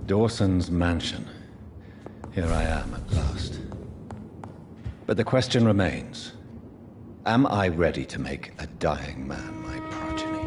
Dawson's mansion. Here I am at last. But the question remains. Am I ready to make a dying man my progeny?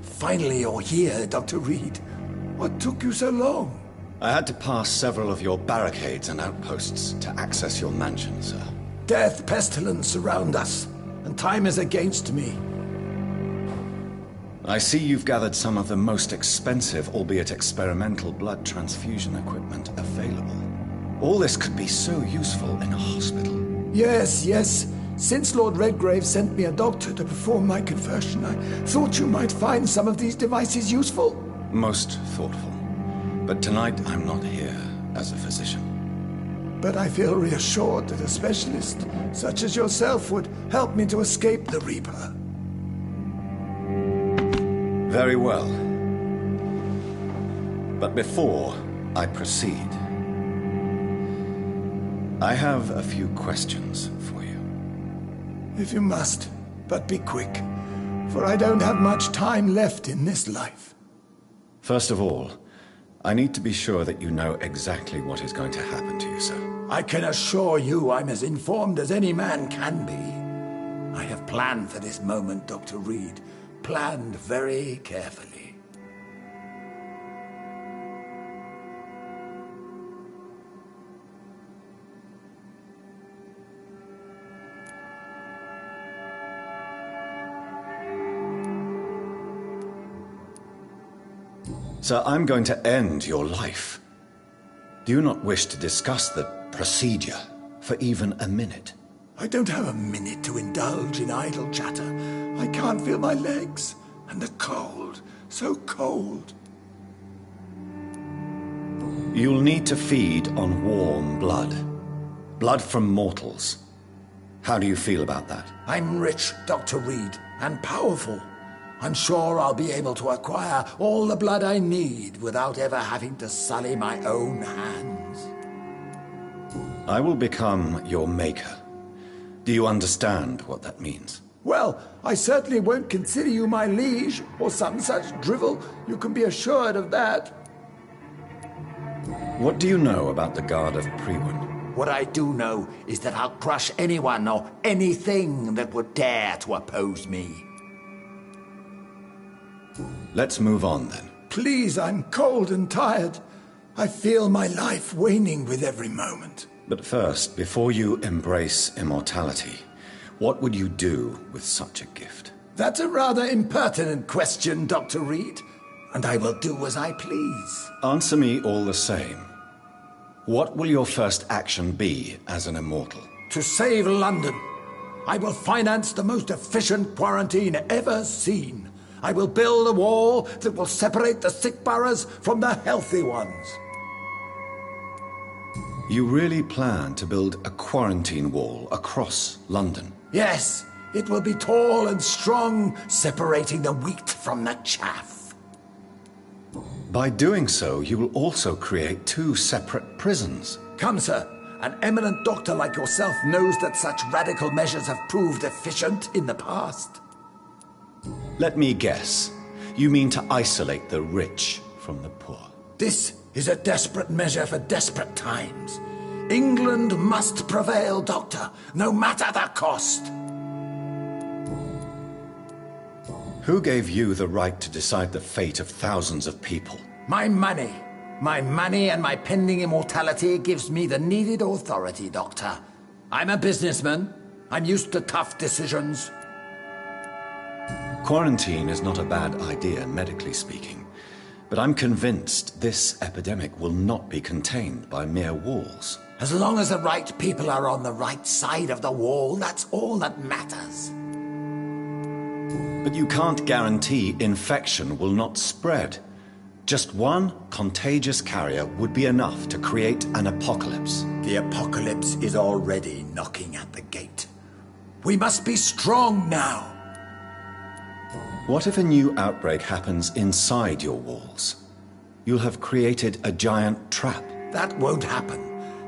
Finally you're here, Dr. Reed. What took you so long? I had to pass several of your barricades and outposts to access your mansion, sir. Death, pestilence surround us, and time is against me. I see you've gathered some of the most expensive, albeit experimental, blood transfusion equipment available. All this could be so useful in a hospital. Yes. Since Lord Redgrave sent me a doctor to perform my conversion, I thought you might find some of these devices useful. Most thoughtful. But tonight I'm not here as a physician. But I feel reassured that a specialist such as yourself would help me to escape the Reaper. Very well. But before I proceed, I have a few questions for you. If you must, but be quick, for I don't have much time left in this life. First of all, I need to be sure that you know exactly what is going to happen to you, sir. I can assure you I'm as informed as any man can be. I have planned for this moment, Dr. Reed. Planned very carefully. Sir, I'm going to end your life. Do you not wish to discuss the procedure for even a minute? I don't have a minute to indulge in idle chatter. I can't feel my legs, and the cold, so cold. You'll need to feed on warm blood. Blood from mortals. How do you feel about that? I'm rich, Dr. Reed, and powerful. I'm sure I'll be able to acquire all the blood I need without ever having to sully my own hands. I will become your maker. Do you understand what that means? Well, I certainly won't consider you my liege, or some such drivel. You can be assured of that. What do you know about the Guard of Priwen? What I do know is that I'll crush anyone or anything that would dare to oppose me. Let's move on, then. Please, I'm cold and tired. I feel my life waning with every moment. But first, before you embrace immortality, what would you do with such a gift? That's a rather impertinent question, Dr. Reed, and I will do as I please. Answer me all the same. What will your first action be as an immortal? To save London. I will finance the most efficient quarantine ever seen. I will build a wall that will separate the sick boroughs from the healthy ones. You really plan to build a quarantine wall across London? Yes, it will be tall and strong, separating the wheat from the chaff. By doing so, you will also create two separate prisons. Come, sir. An eminent doctor like yourself knows that such radical measures have proved efficient in the past. Let me guess. You mean to isolate the rich from the poor? This is a desperate measure for desperate times. England must prevail, Doctor, no matter the cost. Who gave you the right to decide the fate of thousands of people? My money. My money and my pending immortality gives me the needed authority, Doctor. I'm a businessman. I'm used to tough decisions. Quarantine is not a bad idea, medically speaking. But I'm convinced this epidemic will not be contained by mere walls. As long as the right people are on the right side of the wall, that's all that matters. But you can't guarantee infection will not spread. Just one contagious carrier would be enough to create an apocalypse. The apocalypse is already knocking at the gate. We must be strong now. What if a new outbreak happens inside your walls? You'll have created a giant trap. That won't happen.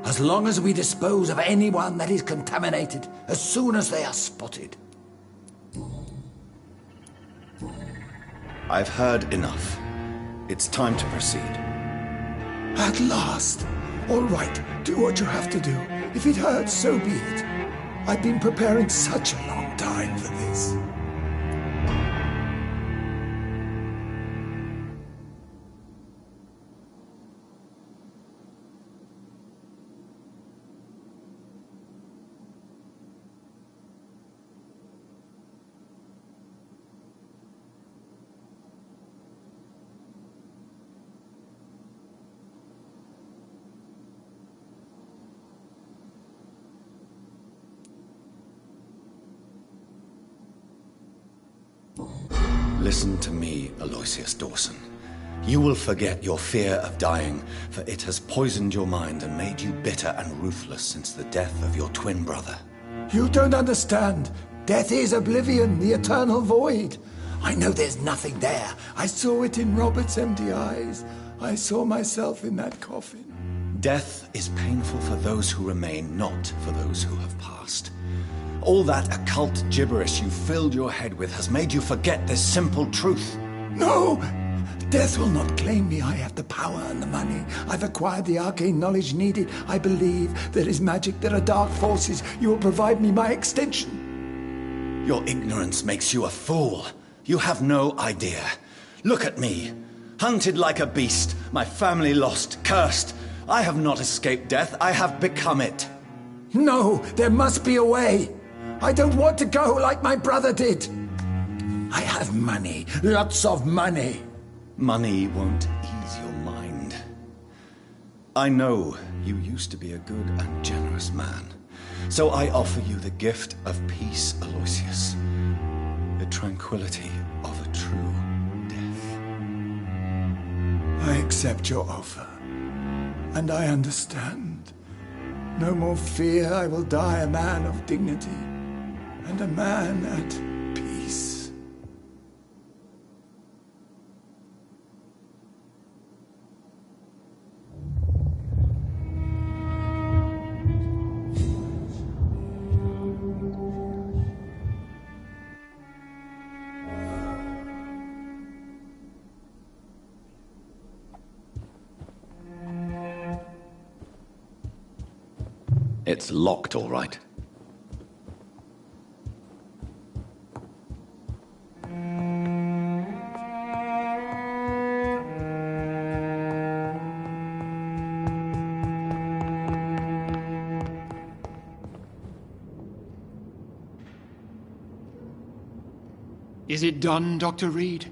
As long as we dispose of anyone that is contaminated as soon as they are spotted. I've heard enough. It's time to proceed. At last. All right, do what you have to do. If it hurts, so be it. I've been preparing such a long time for this. Listen to me, Aloysius Dawson. You will forget your fear of dying, for it has poisoned your mind and made you bitter and ruthless since the death of your twin brother. You don't understand. Death is oblivion, the eternal void. I know there's nothing there. I saw it in Robert's empty eyes. I saw myself in that coffin. Death is painful for those who remain, not for those who have passed. All that occult gibberish you filled your head with has made you forget this simple truth. No! Death will not claim me. I have the power and the money. I've acquired the arcane knowledge needed. I believe there is magic, there are dark forces. You will provide me my extension. Your ignorance makes you a fool. You have no idea. Look at me. Hunted like a beast, my family lost, cursed. I have not escaped death, I have become it. No, there must be a way. I don't want to go like my brother did. I have money, lots of money. Money won't ease your mind. I know you used to be a good and generous man. So I offer you the gift of peace, Aloysius. The tranquility of a true death. I accept your offer. And I understand. No more fear, I will die a man of dignity. And a man at peace. It's locked, all right. Is it done, Dr. Reed?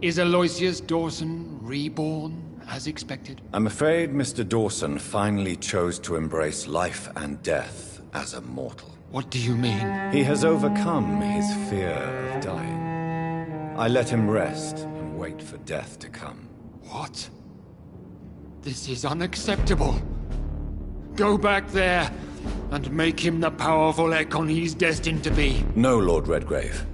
Is Aloysius Dawson reborn, as expected? I'm afraid Mr. Dawson finally chose to embrace life and death as a mortal. What do you mean? He has overcome his fear of dying. I let him rest and wait for death to come. What? This is unacceptable. Go back there and make him the powerful Ekon he's destined to be. No, Lord Redgrave.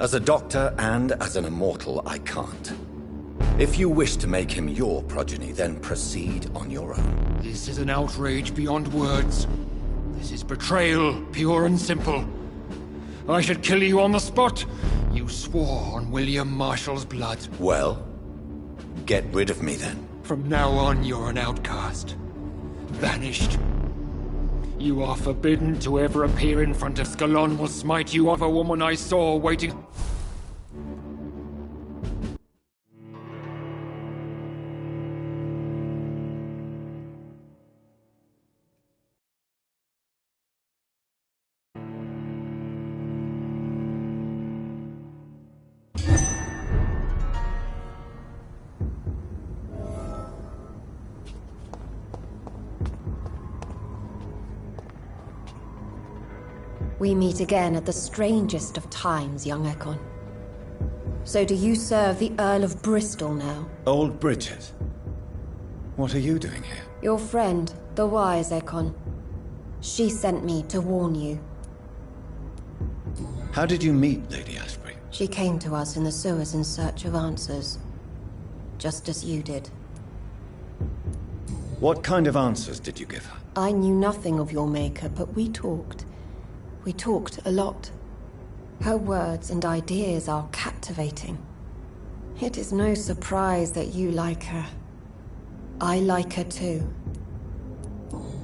As a doctor and as an immortal, I can't. If you wish to make him your progeny, then proceed on your own. This is an outrage beyond words. This is betrayal, pure and simple. I should kill you on the spot. You swore on William Marshall's blood. Well, get rid of me then. From now on, you're an outcast. Banished. You are forbidden to ever appear in front of Scalon will smite you of a woman I saw waiting. We meet again at the strangest of times, young Ekon. So do you serve the Earl of Bristol now? Old Bridget. What are you doing here? Your friend, the wise Ekon. She sent me to warn you. How did you meet Lady Ashbury? She came to us in the sewers in search of answers. Just as you did. What kind of answers did you give her? I knew nothing of your maker, but we talked. We talked a lot. Her words and ideas are captivating. It is no surprise that you like her. I like her too.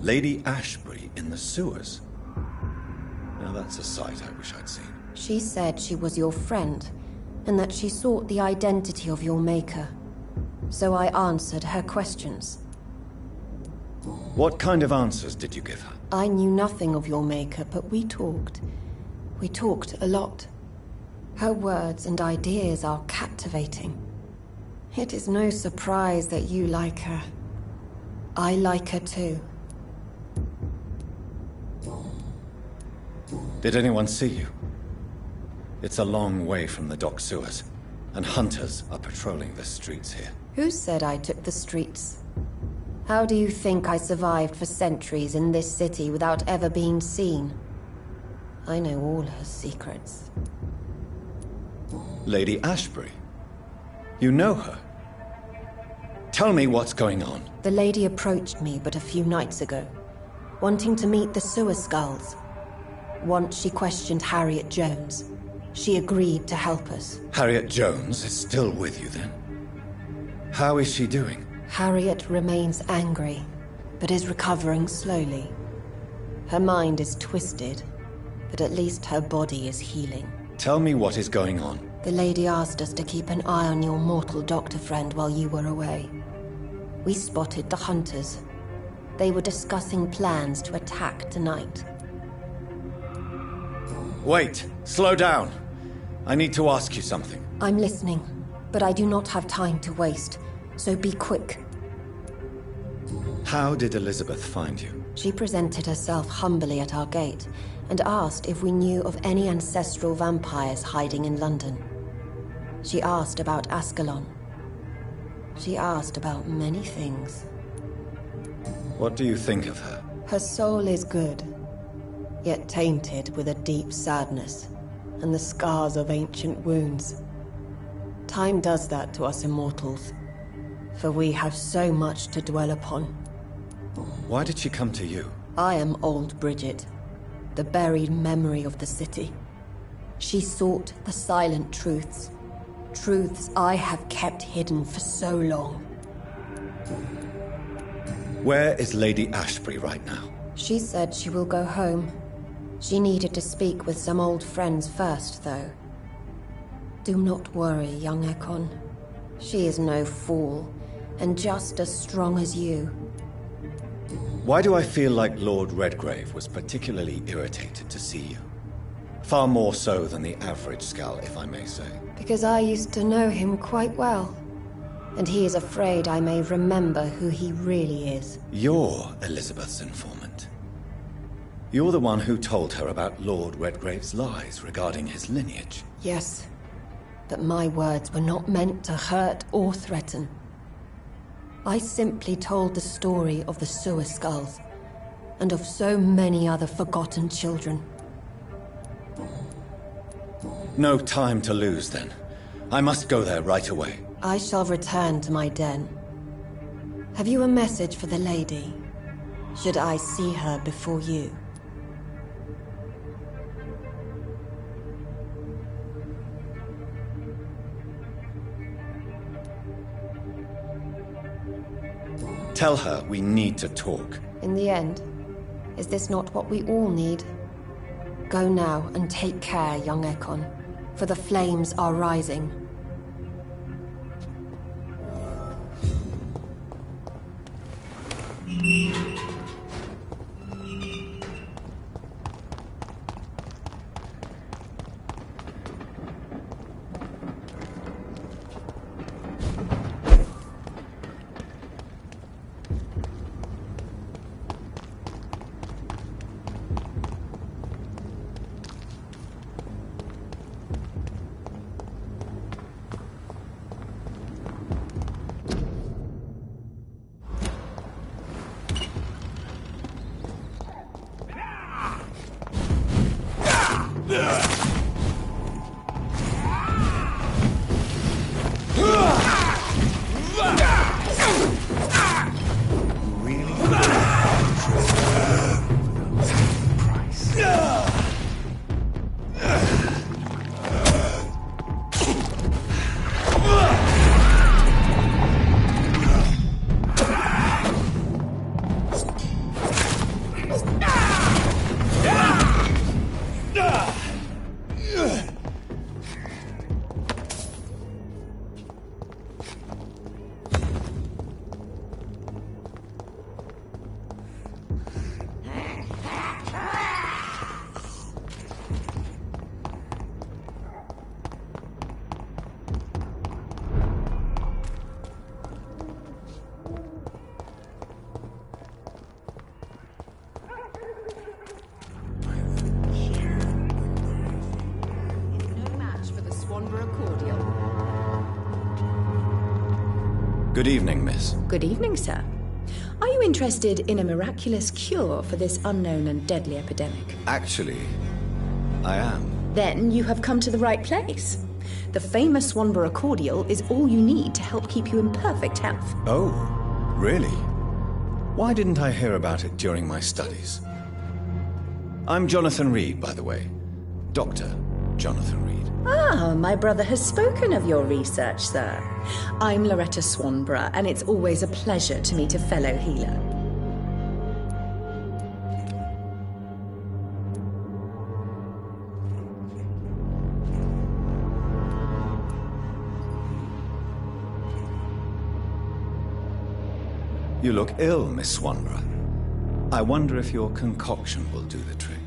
Lady Ashbury in the sewers? Now that's a sight I wish I'd seen. She said she was your friend, and that she sought the identity of your maker. So I answered her questions. What kind of answers did you give her? I knew nothing of your maker, but we talked. We talked a lot. Her words and ideas are captivating. It is no surprise that you like her. I like her too. Did anyone see you? It's a long way from the dock sewers, and hunters are patrolling the streets here. Who said I took the streets? How do you think I survived for centuries in this city without ever being seen? I know all her secrets. Lady Ashbury? You know her? Tell me what's going on. The lady approached me but a few nights ago, wanting to meet the sewer skulls. Once she questioned Harriet Jones. She agreed to help us. Harriet Jones is still with you then? How is she doing? Harriet remains angry, but is recovering slowly. Her mind is twisted, but at least her body is healing. Tell me what is going on. The lady asked us to keep an eye on your mortal doctor friend while you were away. We spotted the hunters. They were discussing plans to attack tonight. Wait! Slow down! I need to ask you something. I'm listening, but I do not have time to waste, so be quick. How did Elizabeth find you? She presented herself humbly at our gate and asked if we knew of any ancestral vampires hiding in London. She asked about Ascalon. She asked about many things. What do you think of her? Her soul is good, yet tainted with a deep sadness and the scars of ancient wounds. Time does that to us immortals, for we have so much to dwell upon. Why did she come to you? I am old Bridget, the buried memory of the city. She sought the silent truths, truths I have kept hidden for so long. Where is Lady Ashbury right now? She said she will go home. She needed to speak with some old friends first, though. Do not worry, young Ekon. She is no fool, and just as strong as you. Why do I feel like Lord Redgrave was particularly irritated to see you? Far more so than the average Skull, if I may say. Because I used to know him quite well. And he is afraid I may remember who he really is. You're Elizabeth's informant. You're the one who told her about Lord Redgrave's lies regarding his lineage. Yes, but my words were not meant to hurt or threaten. I simply told the story of the sewer skulls, and of so many other forgotten children. No time to lose, then. I must go there right away. I shall return to my den. Have you a message for the lady? Should I see her before you? Tell her we need to talk. In the end, is this not what we all need? Go now and take care, young Ekon, for the flames are rising. Good evening, miss. Good evening, sir. Are you interested in a miraculous cure for this unknown and deadly epidemic? Actually, I am. Then you have come to the right place. The famous Swanborough cordial is all you need to help keep you in perfect health. Oh, really? Why didn't I hear about it during my studies? I'm Jonathan Reed, by the way. Dr. Jonathan Reed. Ah, my brother has spoken of your research, sir. I'm Loretta Swanborough, and it's always a pleasure to meet a fellow healer. You look ill, Miss Swanborough. I wonder if your concoction will do the trick.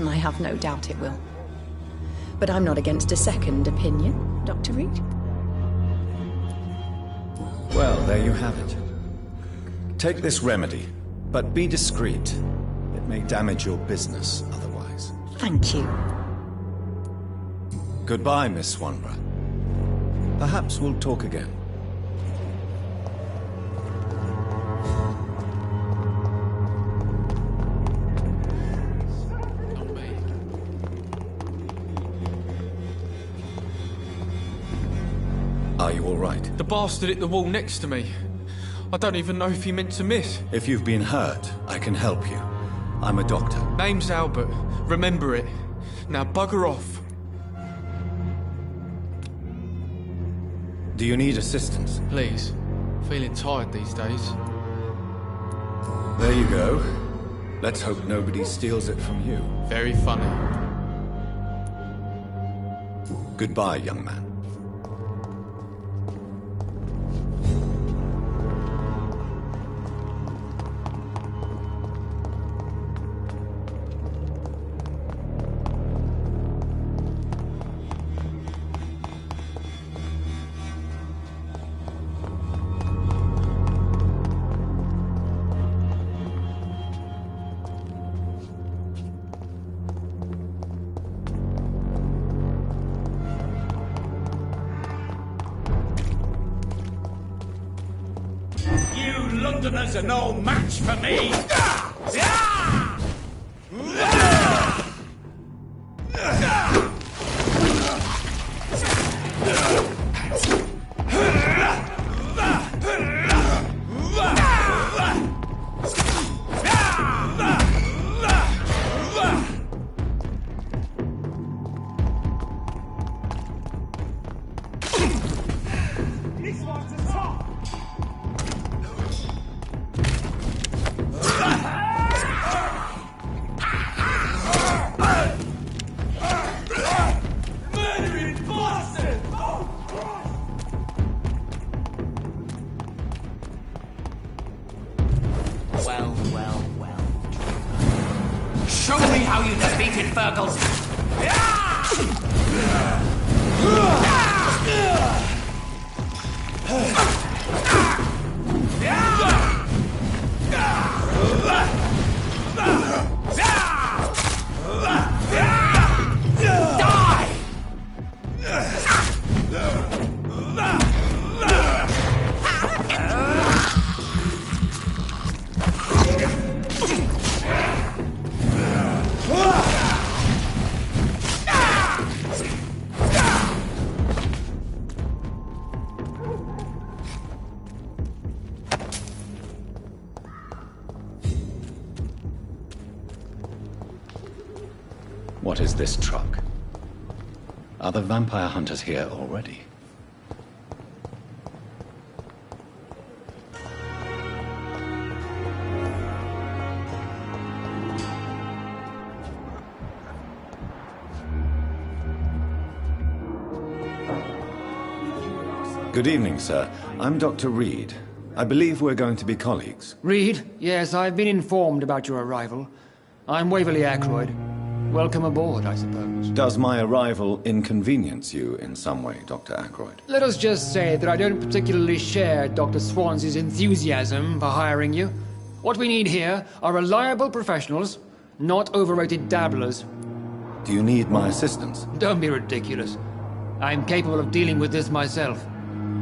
I have no doubt it will. But I'm not against a second opinion, Dr. Reed. Well, there you have it. Take this remedy, but be discreet. It may damage your business otherwise. Thank you. Goodbye, Miss Swanborough. Perhaps we'll talk again. Are you all right? The bastard hit the wall next to me. I don't even know if he meant to miss. If you've been hurt, I can help you. I'm a doctor. Name's Albert. Remember it. Now bugger off. Do you need assistance? Please. Feeling tired these days. There you go. Let's hope nobody steals it from you. Very funny. Goodbye, young man. Londoners are no match for me! Show me how you defeated Fergal's... What is this truck? Are the vampire hunters here already? Good evening, sir. I'm Dr. Reed. I believe we're going to be colleagues. Reed? Yes, I've been informed about your arrival. I'm Waverly Ackroyd. Welcome aboard, I suppose. Does my arrival inconvenience you in some way, Dr. Ackroyd? Let us just say that I don't particularly share Dr. Swans's enthusiasm for hiring you. What we need here are reliable professionals, not overrated dabblers. Do you need my assistance? Don't be ridiculous. I'm capable of dealing with this myself.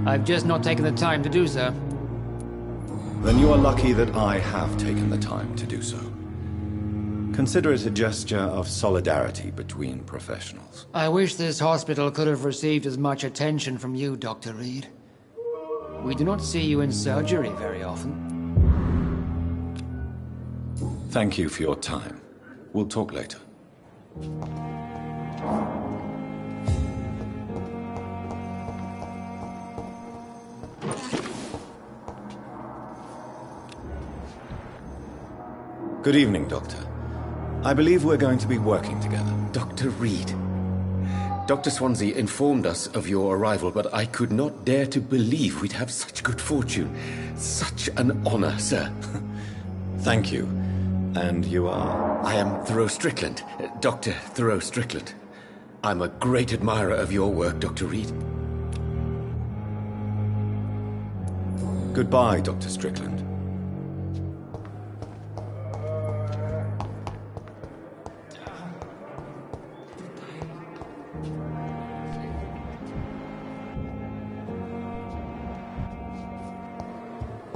I've just not taken the time to do so. Then you are lucky that I have taken the time to do so. Consider it a gesture of solidarity between professionals. I wish this hospital could have received as much attention from you, Dr. Reed. We do not see you in surgery very often. Thank you for your time. We'll talk later. Good evening, Doctor. I believe we're going to be working together. Dr. Reed. Dr. Swansea informed us of your arrival, but I could not dare to believe we'd have such good fortune. Such an honor, sir. Thank you. And you are? I am Thoreau Strickland, Dr. Thoreau Strickland. I'm a great admirer of your work, Dr. Reed. Goodbye, Dr. Strickland.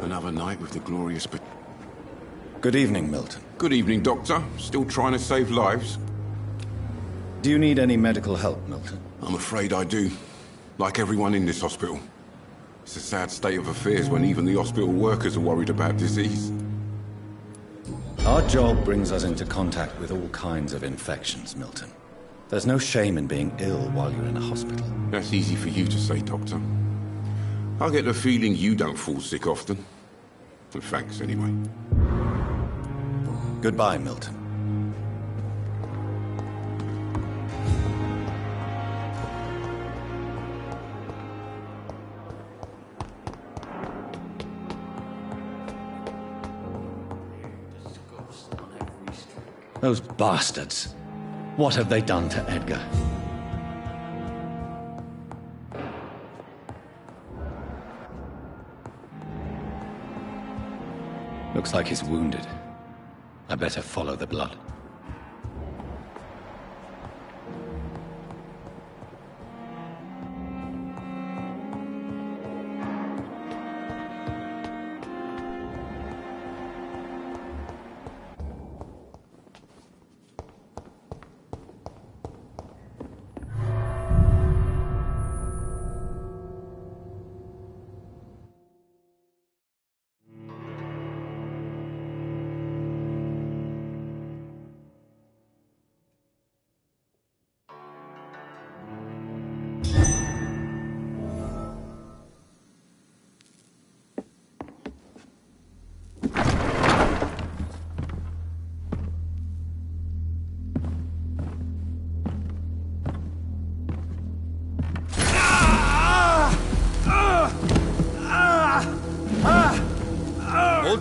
Another night with the glorious... Good evening, Milton. Good evening, Doctor. Still trying to save lives? Do you need any medical help, Milton? I'm afraid I do. Like everyone in this hospital. It's a sad state of affairs when even the hospital workers are worried about disease. Our job brings us into contact with all kinds of infections, Milton. There's no shame in being ill while you're in a hospital. That's easy for you to say, Doctor. I get the feeling you don't fall sick often. And thanks, anyway. Goodbye, Milton. Those bastards. What have they done to Edgar? Looks like he's wounded. I better follow the blood.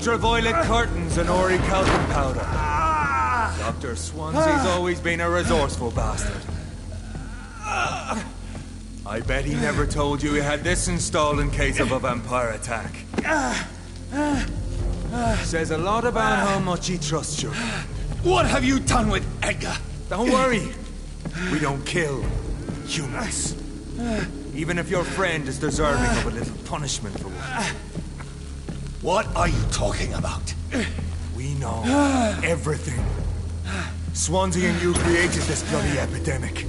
Ultraviolet curtains and orichalcum powder. Dr. Swansea's always been a resourceful bastard. I bet he never told you he had this installed in case of a vampire attack. Says a lot about how much he trusts you. What have you done with Edgar? Don't worry. We don't kill humans. Even if your friend is deserving of a little punishment for one. What are you talking about? We know everything. Swansea and you created this bloody epidemic.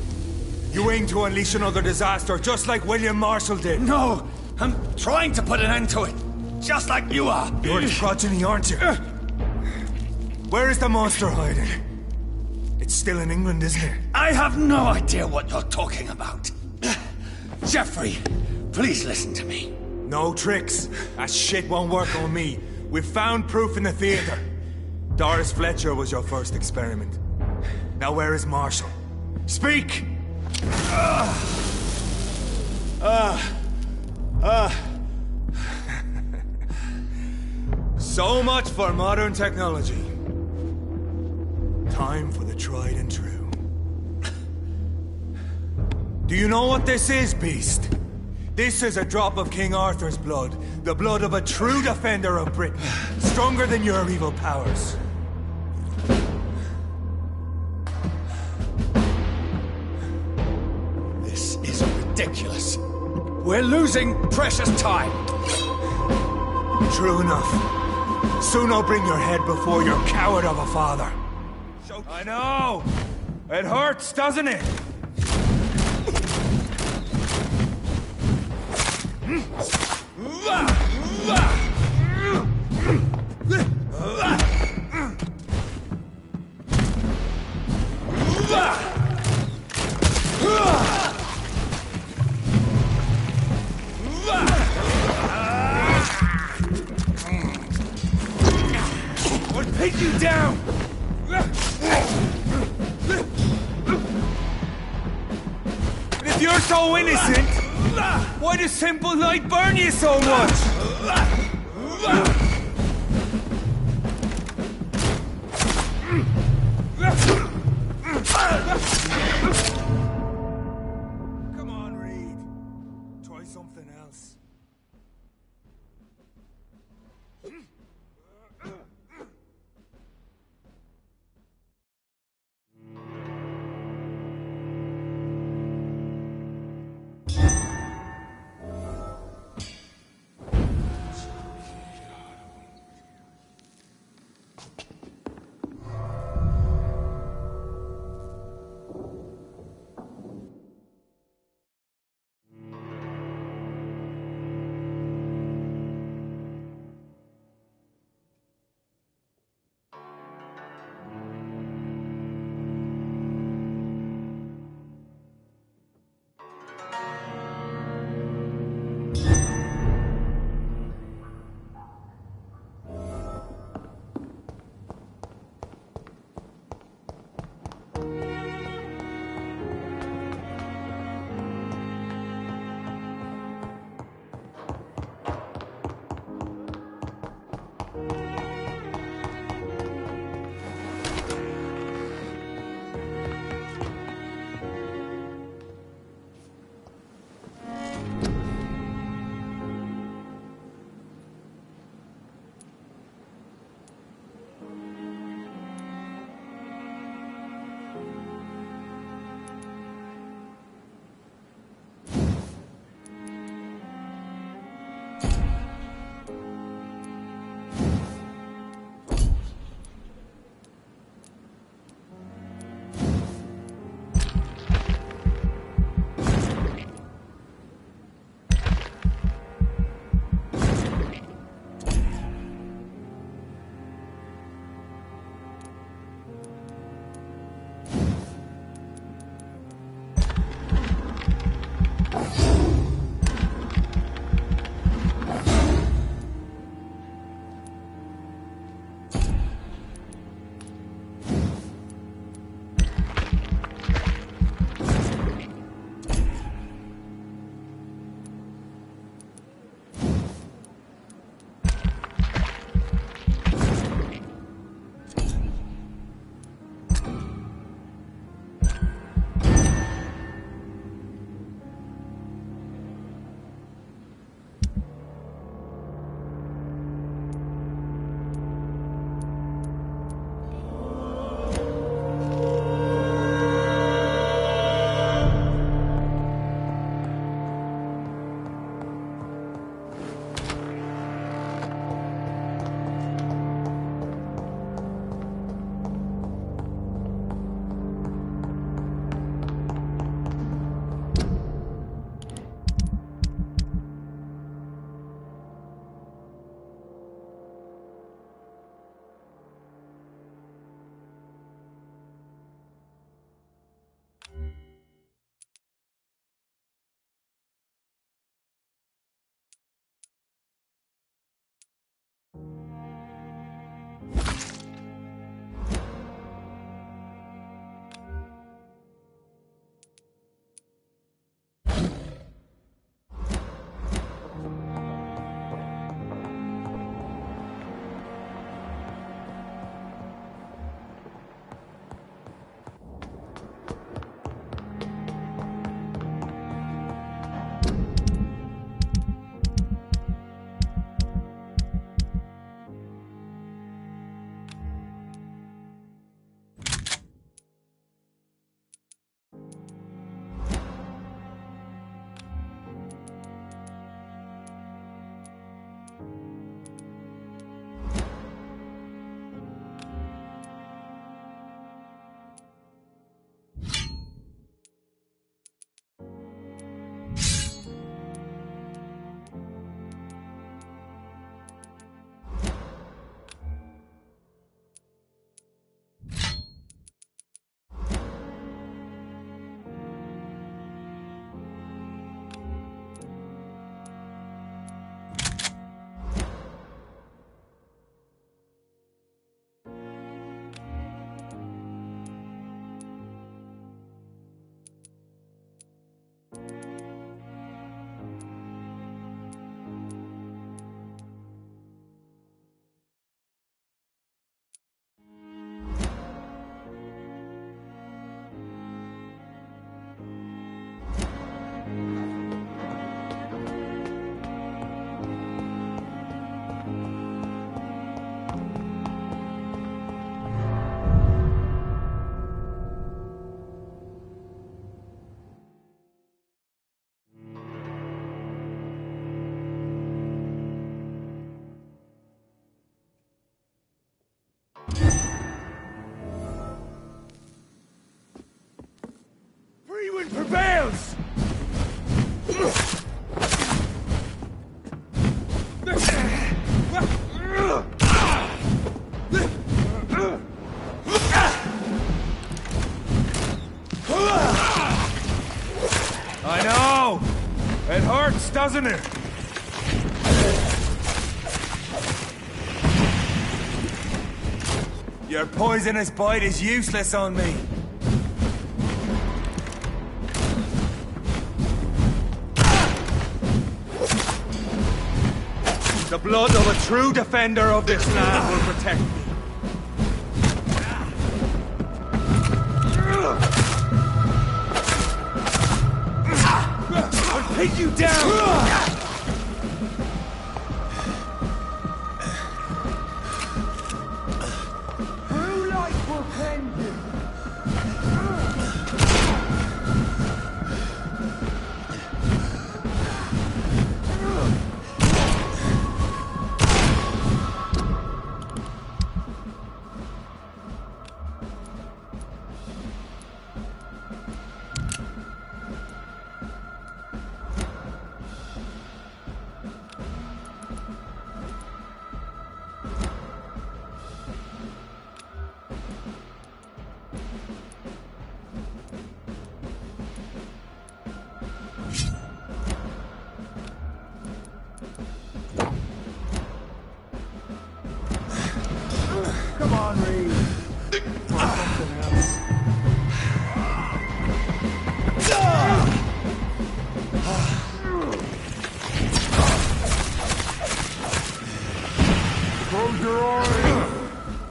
You aim to unleash another disaster, just like William Marshall did. No! I'm trying to put an end to it, just like you are. You're its progeny, aren't you? Where is the monster hiding? It's still in England, isn't it? I have no idea what you're talking about. Jeffrey, please listen to me. No tricks. That shit won't work on me. We've found proof in the theater. Doris Fletcher was your first experiment. Now where is Marshall? Speak! So much for modern technology. Time for the tried and true. Do you know what this is, Beast? This is a drop of King Arthur's blood. The blood of a true defender of Britain. Stronger than your evil powers. This is ridiculous. We're losing precious time. True enough. Soon I'll bring your head before your coward of a father. I know! It hurts, doesn't it? I'll pin you down! If you're so innocent, why does simple light burn you so much? Come on, Reed. Try something else. doesn't it? Your poisonous bite is useless on me. The blood of a true defender of this land will protect me. I'll take you down! Come on, Reed. Close your eyes.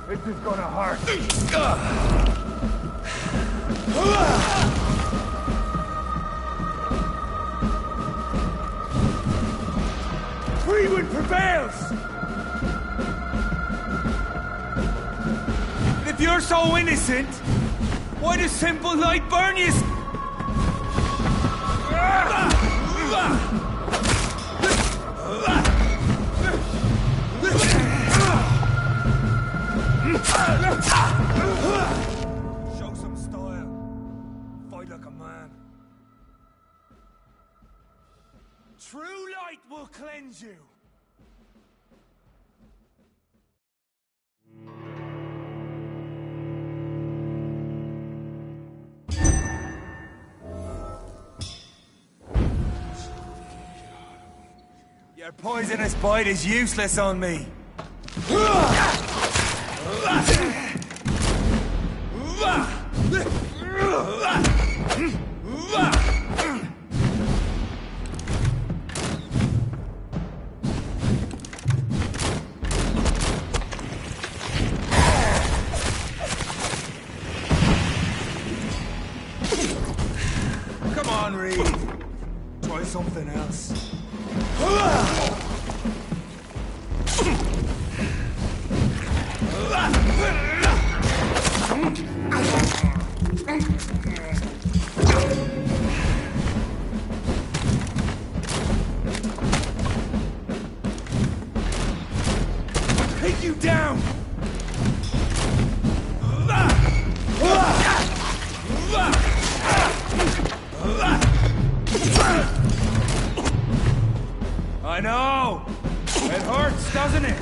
This is gonna hurt. Freewood prevails! If you're so innocent, why does simple light burn you? Show some style. Fight like a man. True light will cleanse you. Your poisonous bite is useless on me. Come on, Reed. Try something else. Take you down! I know! It hurts, doesn't it?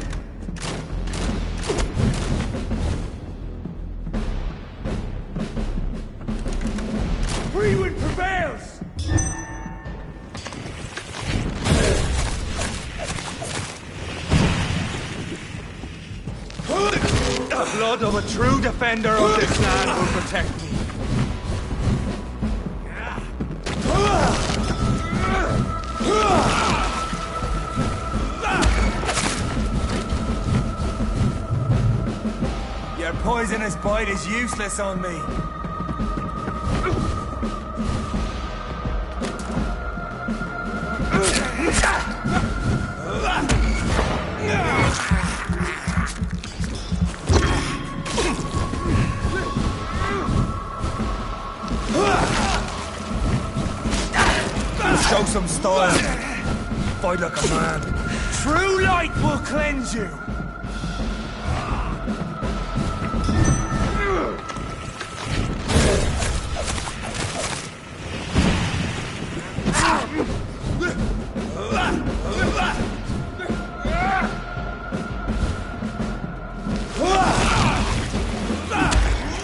Freewood prevails! The blood of a true defender of this land will protect me. Your poisonous bite is useless on me. Show some style. Fight like a man. True light will cleanse you.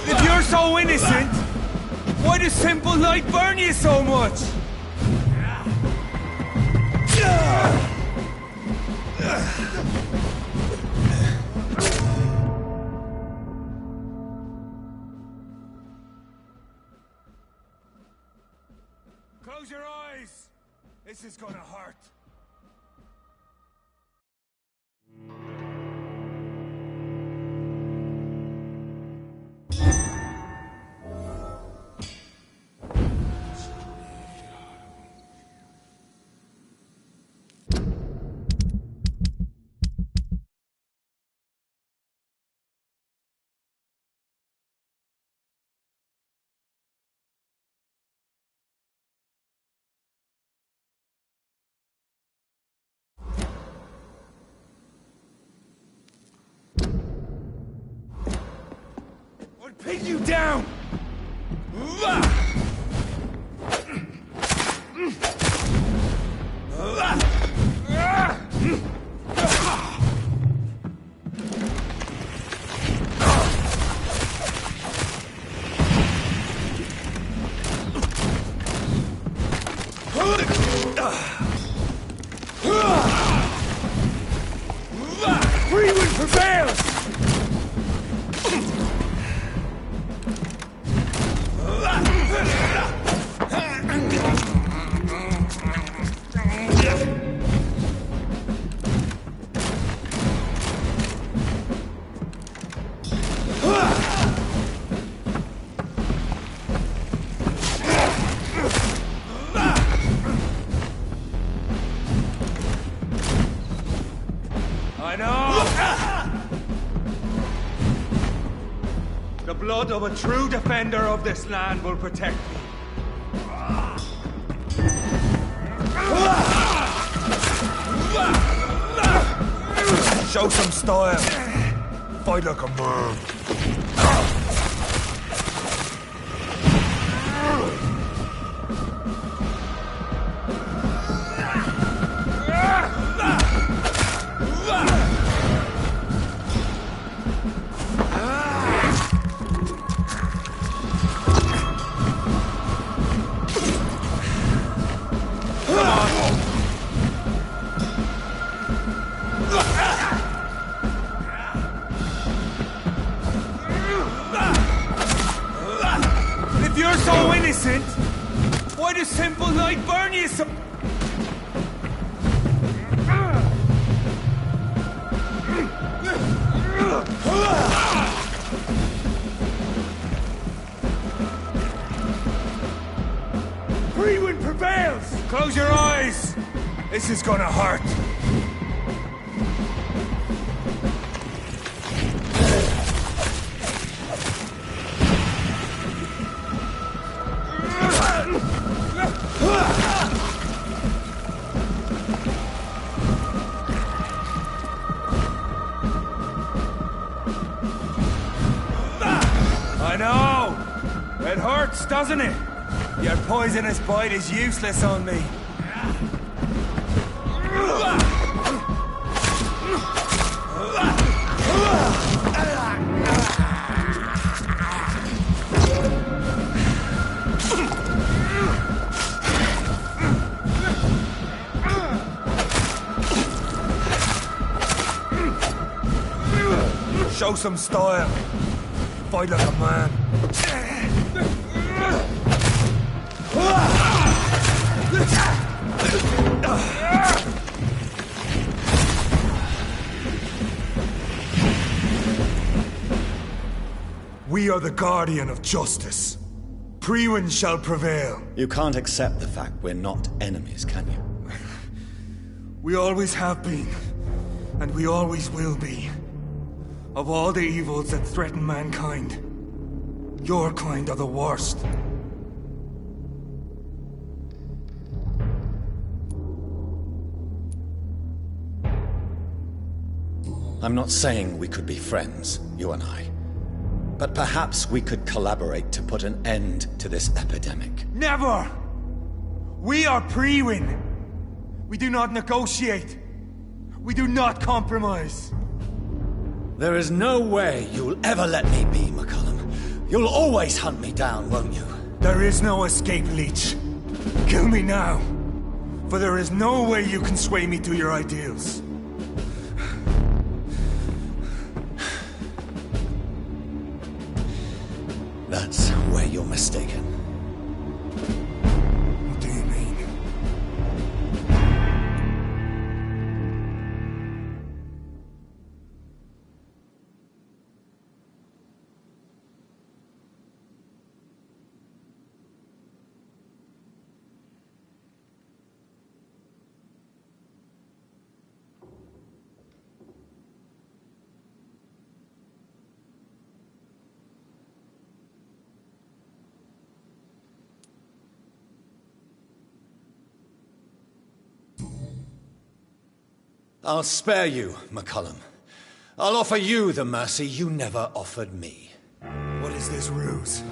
If you're so innocent, why does simple light burn you so much? Close your eyes! This is gonna hurt. Pin you down! Freeman prevails! I know! The blood of a true defender of this land will protect me. Show some style. Fight like a man. If you're so innocent, why does simple light burn you so... Freewind prevails! Close your eyes! This is gonna hurt. I know! It hurts, doesn't it? Your poisonous bite is useless on me. Show some style. Fight like a man. We are the guardian of justice. Priwen shall prevail. You can't accept the fact we're not enemies, can you? We always have been, and we always will be. Of all the evils that threaten mankind, your kind are the worst. I'm not saying we could be friends, you and I. But perhaps we could collaborate to put an end to this epidemic. Never! We are Priwen. We do not negotiate. We do not compromise. There is no way you'll ever let me be, McCullum. You'll always hunt me down, won't you? There is no escape, Leech. Kill me now. For there is no way you can sway me to your ideals. That's where you're mistaken. What do you mean? I'll spare you, McCullum. I'll offer you the mercy you never offered me. What is this ruse?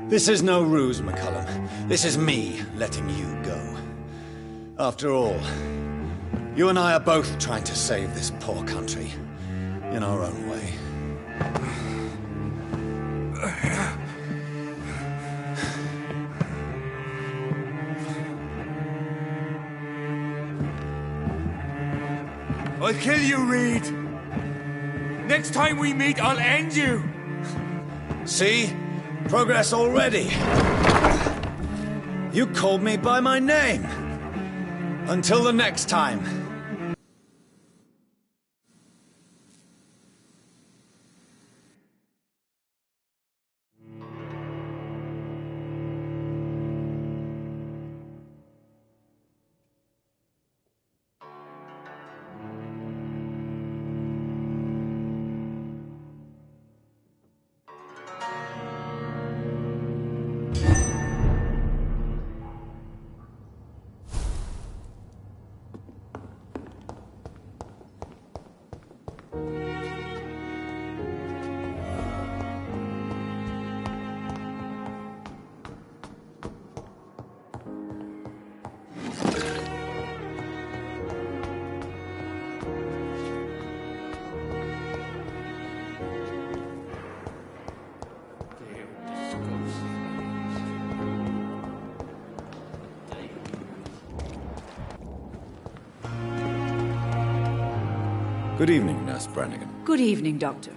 This is no ruse, McCullum. This is me letting you go. After all, you and I are both trying to save this poor country in our own way. I'll kill you, Reed! Next time we meet, I'll end you! See? Progress already. You called me by my name. Until the next time. Good evening, Nurse Brannigan. Good evening, Doctor.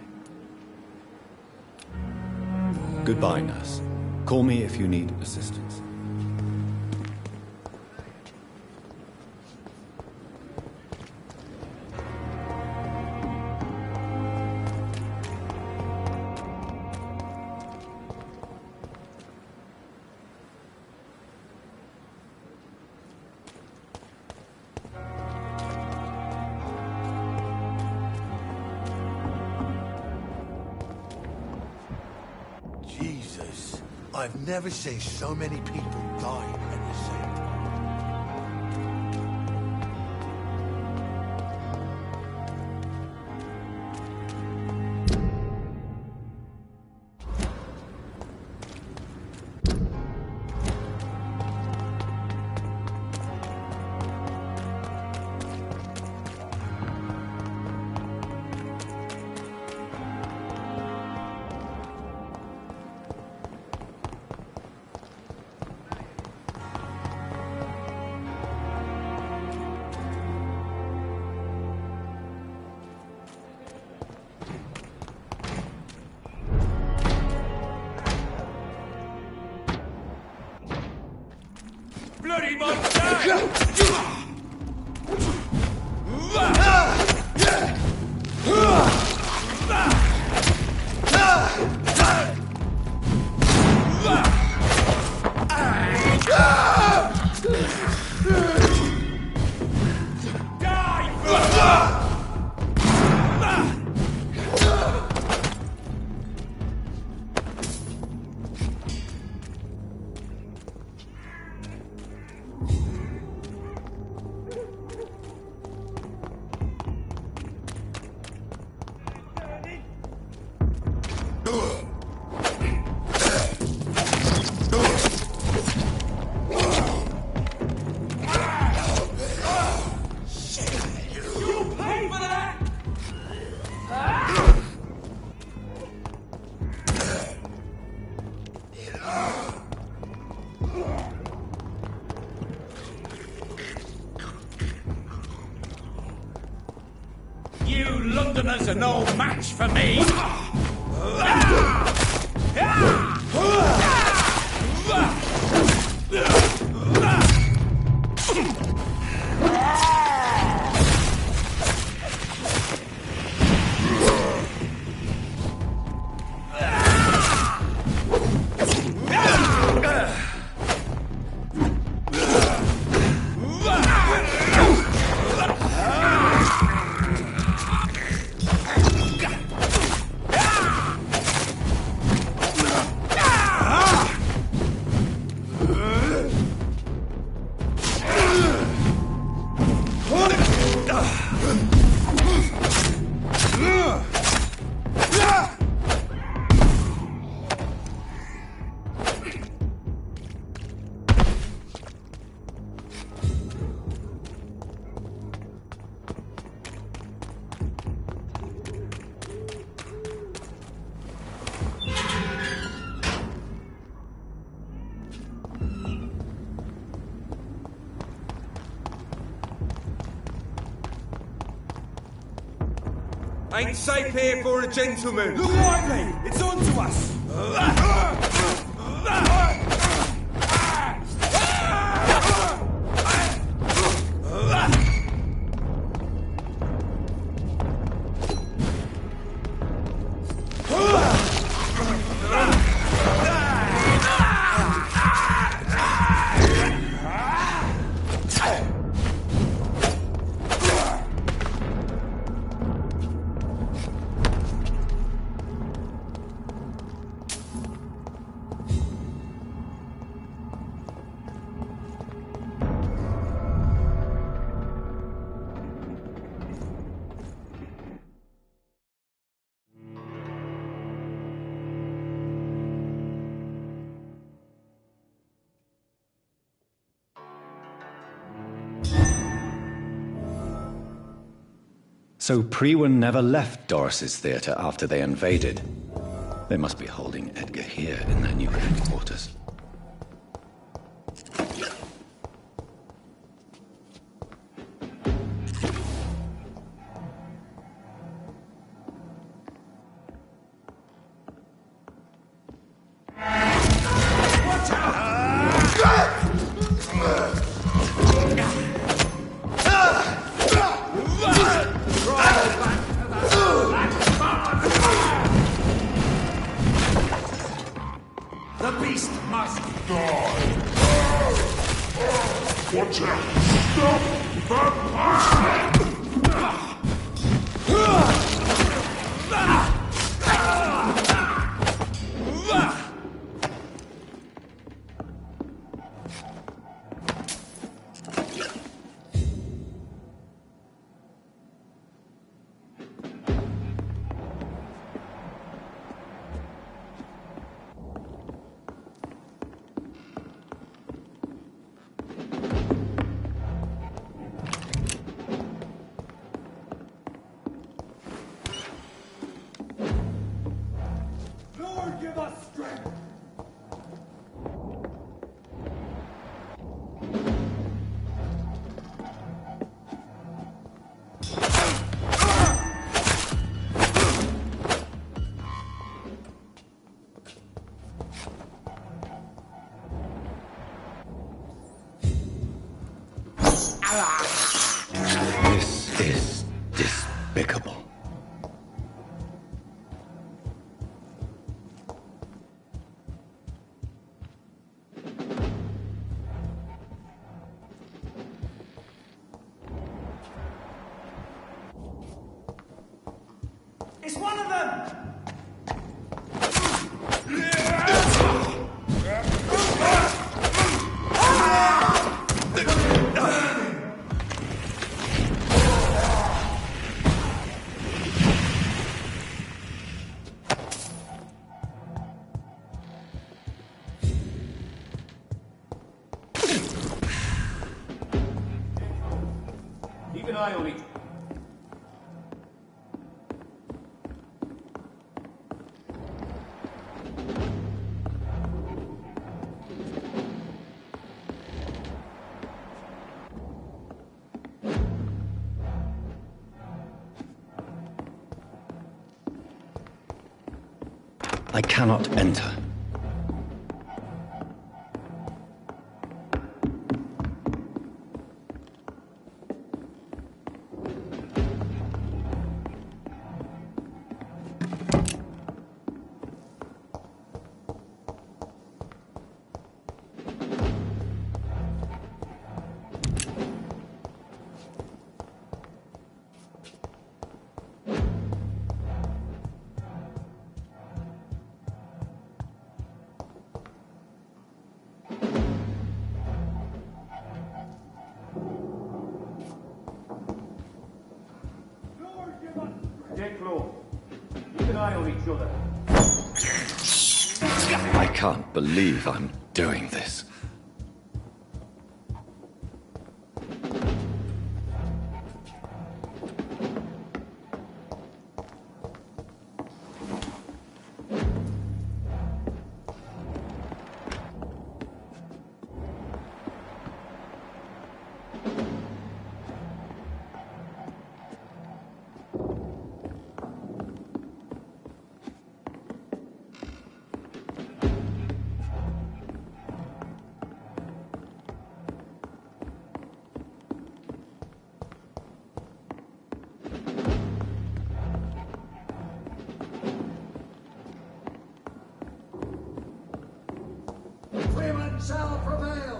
Goodbye, Nurse. Call me if you need assistance. Jesus, I've never seen so many people die at the same time. Bloody monster! You Londoners are no match for me! Ain't safe here for a gentleman. Look lively! It's on to us! So Priwen never left Doris's theatre after they invaded. They must be holding Edgar here in their new headquarters. This is despicable. It's one of them! Keep an eye on it. I cannot enter. I can't believe I'm doing this. Shall prevail.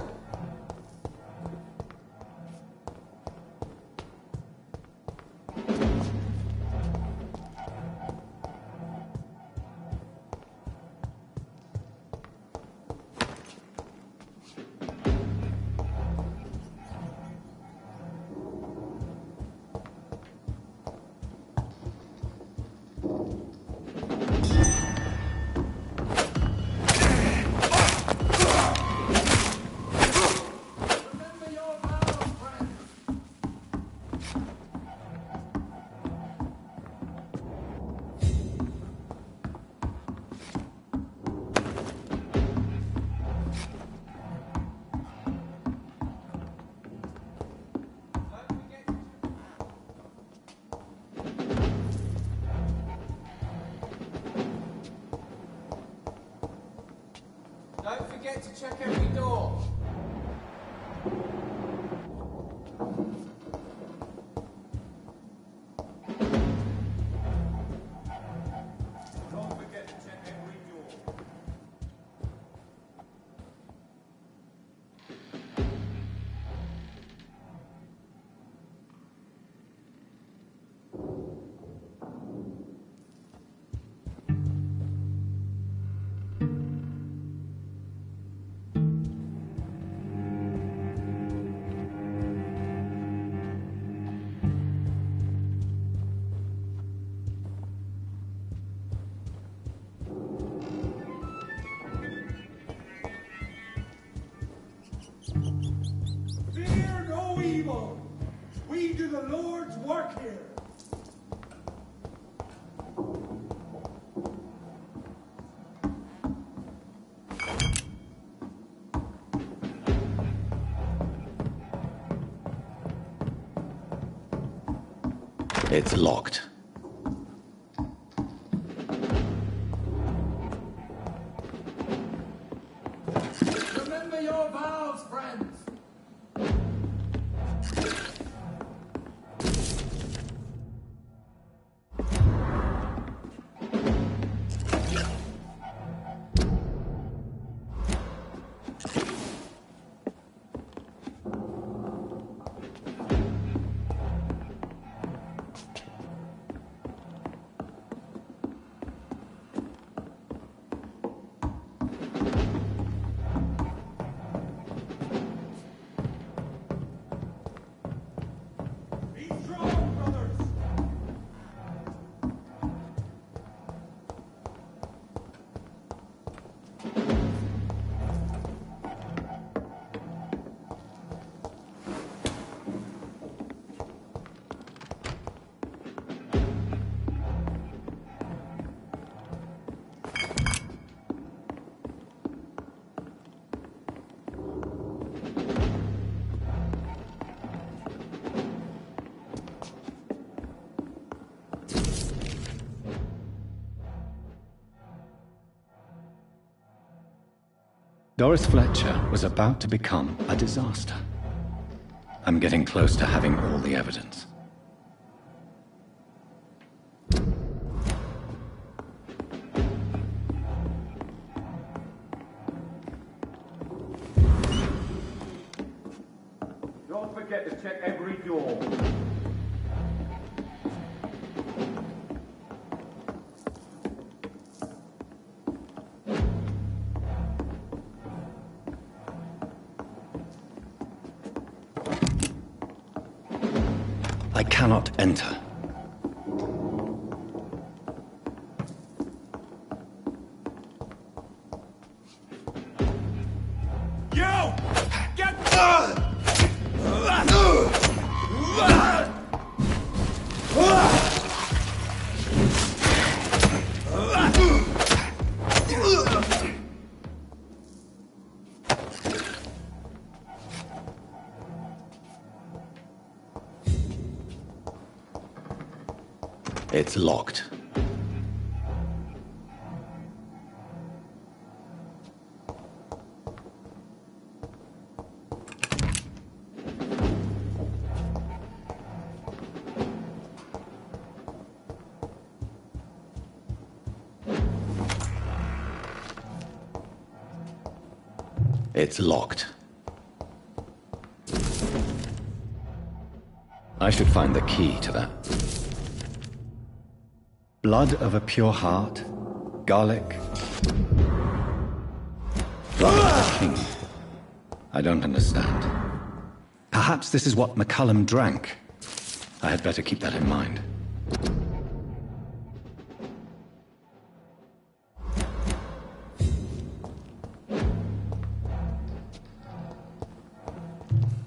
Don't forget to check every door. Don't forget to check every door. Fear no evil. We do the Lord's work here. It's locked. Remember your vows, friends. Doris Fletcher was about to become a disaster. I'm getting close to having all the evidence. Don't forget to check every door. I cannot enter. You! Get... It's locked. It's locked. I should find the key to that. Blood of a pure heart, garlic. Blood of a king. I don't understand. Perhaps this is what McCullum drank. I had better keep that in mind.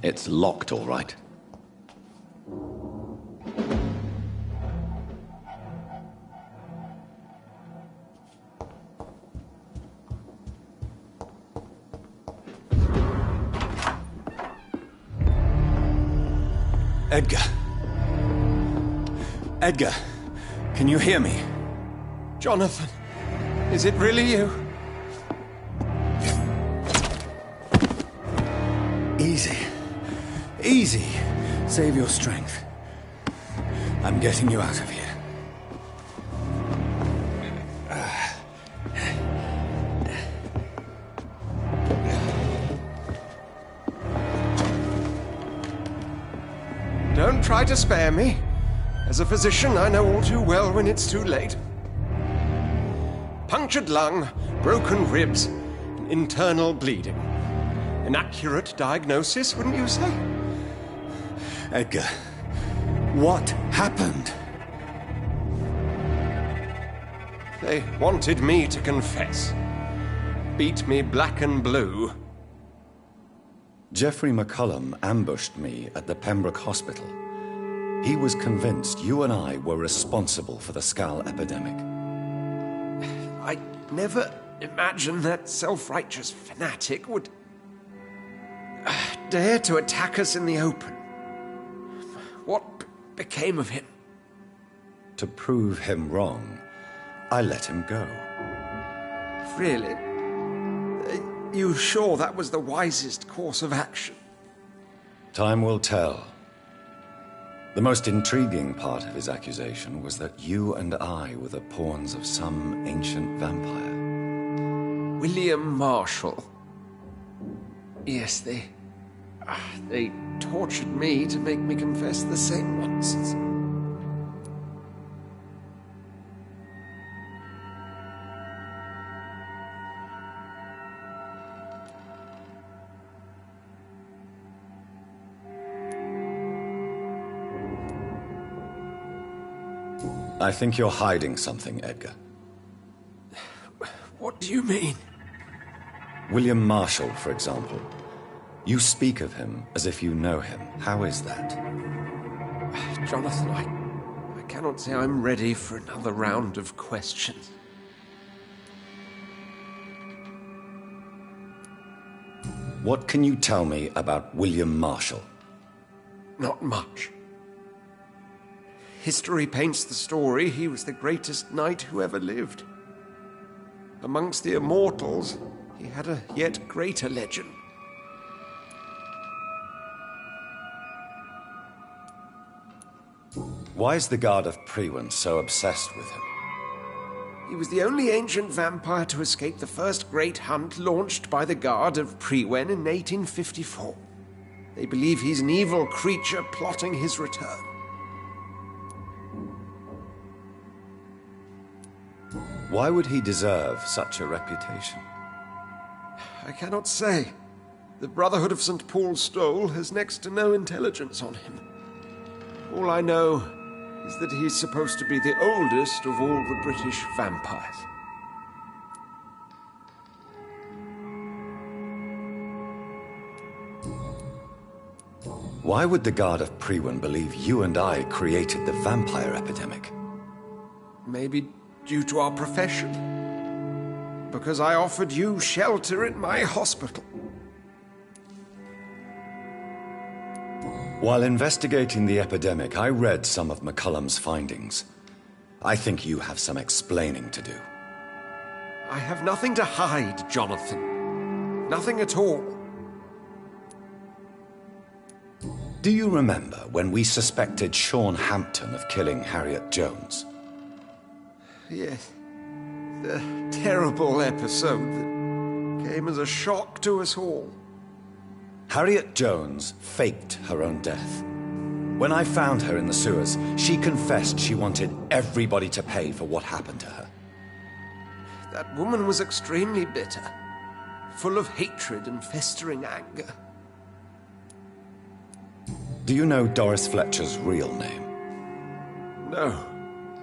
It's locked, all right. Edgar. Edgar, can you hear me? Jonathan, is it really you? Easy. Easy. Save your strength. I'm getting you out of here. Don't try to spare me. As a physician, I know all too well when it's too late. Punctured lung, broken ribs, and internal bleeding. An accurate diagnosis, wouldn't you say? Edgar, what happened? They wanted me to confess. Beat me black and blue. Geoffrey McCullum ambushed me at the Pembroke Hospital. He was convinced you and I were responsible for the Skal epidemic. I never imagined that self-righteous fanatic would dare to attack us in the open. What became of him? To prove him wrong, I let him go. Really? Are you sure that was the wisest course of action? Time will tell. The most intriguing part of his accusation was that you and I were the pawns of some ancient vampire. William Marshall. Yes, they tortured me to make me confess the same nonsense. I think you're hiding something, Edgar. What do you mean? William Marshall, for example. You speak of him as if you know him. How is that? Jonathan, I cannot say I'm ready for another round of questions. What can you tell me about William Marshall? Not much. History paints the story he was the greatest knight who ever lived. Amongst the immortals, he had a yet greater legend. Why is the Guard of Priwen so obsessed with him? He was the only ancient vampire to escape the first great hunt launched by the Guard of Priwen in 1854. They believe he's an evil creature plotting his return. Why would he deserve such a reputation? I cannot say. The Brotherhood of St. Paul's Stole has next to no intelligence on him. All I know is that he's supposed to be the oldest of all the British vampires. Why would the Guard of Priwen believe you and I created the vampire epidemic? Maybe due to our profession. Because I offered you shelter in my hospital. While investigating the epidemic, I read some of McCullum's findings. I think you have some explaining to do. I have nothing to hide, Jonathan. Nothing at all. Do you remember when we suspected Sean Hampton of killing Harriet Jones? Yes. The terrible episode that came as a shock to us all. Harriet Jones faked her own death. When I found her in the sewers, she confessed she wanted everybody to pay for what happened to her. That woman was extremely bitter, full of hatred and festering anger. Do you know Doris Fletcher's real name? No,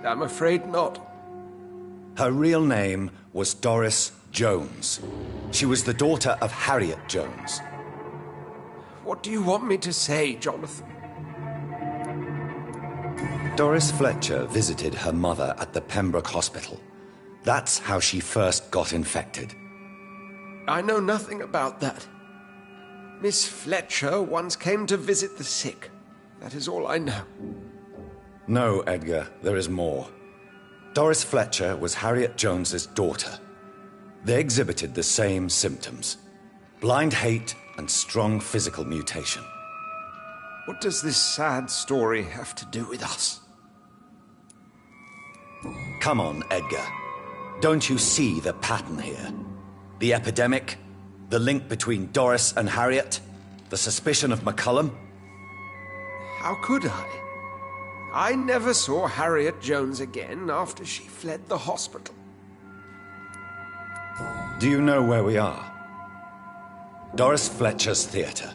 I'm afraid not. Her real name was Doris Jones. She was the daughter of Harriet Jones. What do you want me to say, Jonathan? Doris Fletcher visited her mother at the Pembroke Hospital. That's how she first got infected. I know nothing about that. Miss Fletcher once came to visit the sick. That is all I know. No, Edgar, there is more. Doris Fletcher was Harriet Jones's daughter. They exhibited the same symptoms: blind hate and strong physical mutation. What does this sad story have to do with us? Come on, Edgar. Don't you see the pattern here? The epidemic, the link between Doris and Harriet, the suspicion of McCullum? How could I? I never saw Harriet Jones again after she fled the hospital. Do you know where we are? Doris Fletcher's theatre.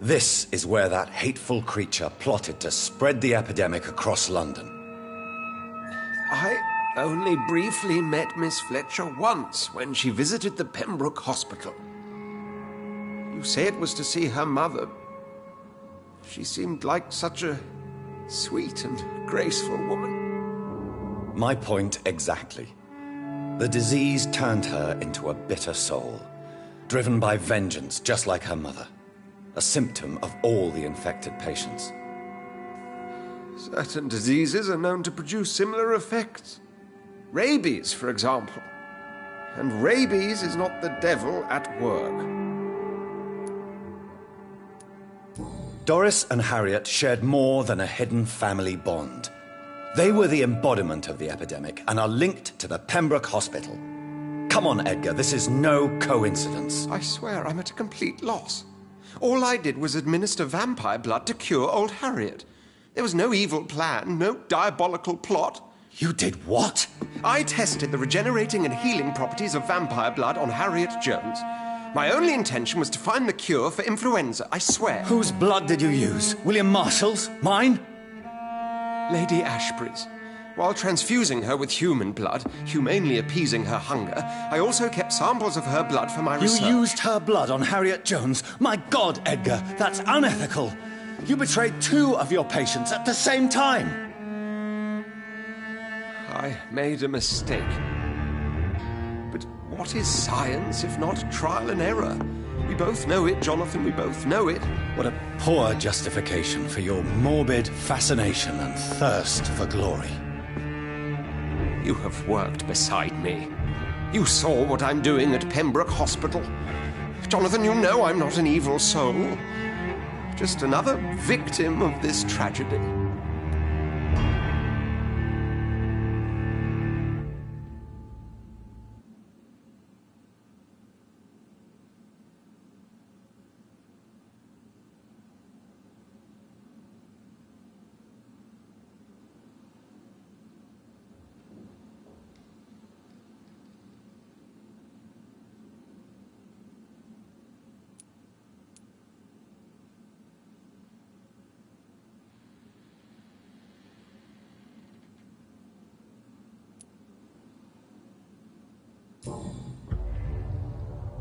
This is where that hateful creature plotted to spread the epidemic across London. I only briefly met Miss Fletcher once when she visited the Pembroke Hospital. You say it was to see her mother. She seemed like such a sweet and graceful woman. My point exactly. The disease turned her into a bitter soul, driven by vengeance just like her mother. A symptom of all the infected patients. Certain diseases are known to produce similar effects. Rabies, for example. And rabies is not the devil at work. Doris and Harriet shared more than a hidden family bond. They were the embodiment of the epidemic and are linked to the Pembroke Hospital. Come on, Edgar, this is no coincidence. I swear I'm at a complete loss. All I did was administer vampire blood to cure old Harriet. There was no evil plan, no diabolical plot. You did what? I tested the regenerating and healing properties of vampire blood on Harriet Jones. My only intention was to find the cure for influenza, I swear. Whose blood did you use? William Marshall's? Mine? Lady Ashbury's. While transfusing her with human blood, humanely appeasing her hunger, I also kept samples of her blood for my research. You used her blood on Harriet Jones? My God, Edgar, that's unethical. You betrayed 2 of your patients at the same time. I made a mistake. But what is science if not trial and error? We both know it, Jonathan, we both know it. What a poor justification for your morbid fascination and thirst for glory. You have worked beside me. You saw what I'm doing at Pembroke Hospital. Jonathan, you know I'm not an evil soul. Just another victim of this tragedy.